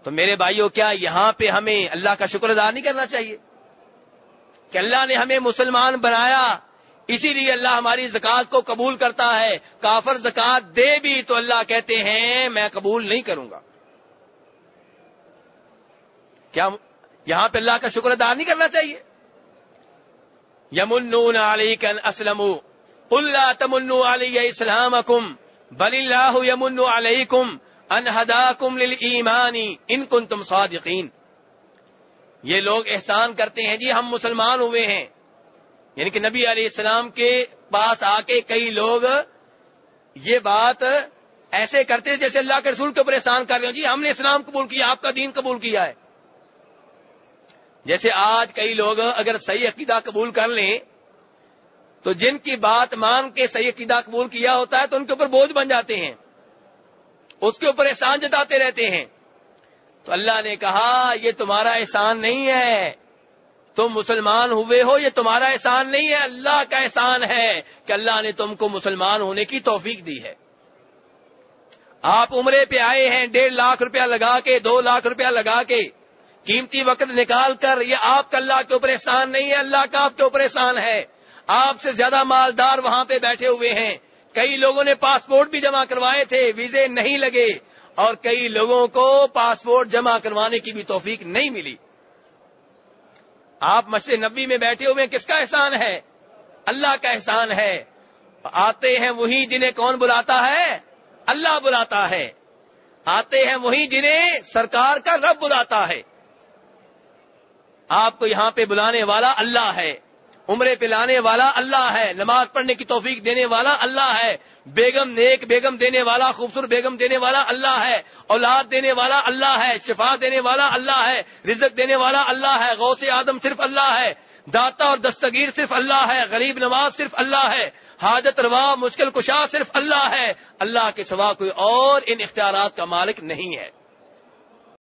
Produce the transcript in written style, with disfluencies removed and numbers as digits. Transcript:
تو میرے بھائیوں، کیا یہاں پہ ہمیں اللہ کا شکر ادا نہیں کرنا چاہیے کہ اللہ نے ہمیں مسلمان بنایا، اسی لیے اللہ ہماری زکوٰۃ کو قبول کرتا ہے۔ کافر زکوٰۃ دے بھی تو اللہ کہتے ہیں میں قبول نہیں کروں گا۔ کیا یہاں پہ اللہ کا شکر ادا نہیں کرنا چاہیے؟ یمنون علیک ان اسلموا قل لا تمنوا علی اسلامکم بل اللہ یمن علیکم ان ہداکم للایمان ان کنتم صادقین۔ یہ لوگ احسان کرتے ہیں جی ہم مسلمان ہوئے ہیں، یعنی کہ نبی علیہ السلام کے پاس آ کے کئی لوگ یہ بات ایسے کرتے ہیں جیسے اللہ کے رسول کے اوپر احسان کر رہے ہوں، جی ہم نے اسلام قبول کیا، آپ کا دین قبول کیا ہے۔ جیسے آج کئی لوگ اگر صحیح عقیدہ قبول کر لیں تو جن کی بات مان کے صحیح عقیدہ قبول کیا ہوتا ہے تو ان کے اوپر بوجھ بن جاتے ہیں، اس کے اوپر احسان جتاتے رہتے ہیں۔ تو اللہ نے کہا یہ تمہارا احسان نہیں ہے، تم مسلمان ہوئے ہو یہ تمہارا احسان نہیں ہے، اللہ کا احسان ہے کہ اللہ نے تم کو مسلمان ہونے کی توفیق دی ہے۔ آپ عمرے پہ آئے ہیں 1.5 لاکھ روپیہ لگا کے، 2 لاکھ روپیہ لگا کے، قیمتی وقت نکال کر، یہ آپ کا اللہ کے اوپر احسان نہیں ہے، اللہ کا آپ کے اوپر احسان ہے۔ آپ سے زیادہ مالدار وہاں پہ بیٹھے ہوئے ہیں، کئی لوگوں نے پاسپورٹ بھی جمع کروائے تھے، ویزے نہیں لگے، اور کئی لوگوں کو پاسپورٹ جمع کروانے کی بھی توفیق نہیں ملی۔ آپ مسجد نبوی میں بیٹھے ہوئے ہیں، کس کا احسان ہے؟ اللہ کا احسان ہے۔ آتے ہیں وہی جنہیں کون بلاتا ہے؟ اللہ بلاتا ہے۔ آتے ہیں وہی جنہیں سرکار کا رب بلاتا ہے۔ آپ کو یہاں پہ بلانے والا اللہ ہے، عمرے پہ لانے والا اللہ ہے، نماز پڑھنے کی توفیق دینے والا اللہ ہے، نیک بیگم دینے والا، خوبصورت بیگم دینے والا اللہ ہے، اولاد دینے والا اللہ ہے، شفا دینے والا اللہ ہے، رزق دینے والا اللہ ہے، غوث آدم صرف اللہ ہے، داتا اور دستگیر صرف اللہ ہے، غریب نواز صرف اللہ ہے، حاجت روا مشکل کشا صرف اللہ ہے۔ اللہ کے سوا کوئی اور ان اختیارات کا مالک نہیں ہے۔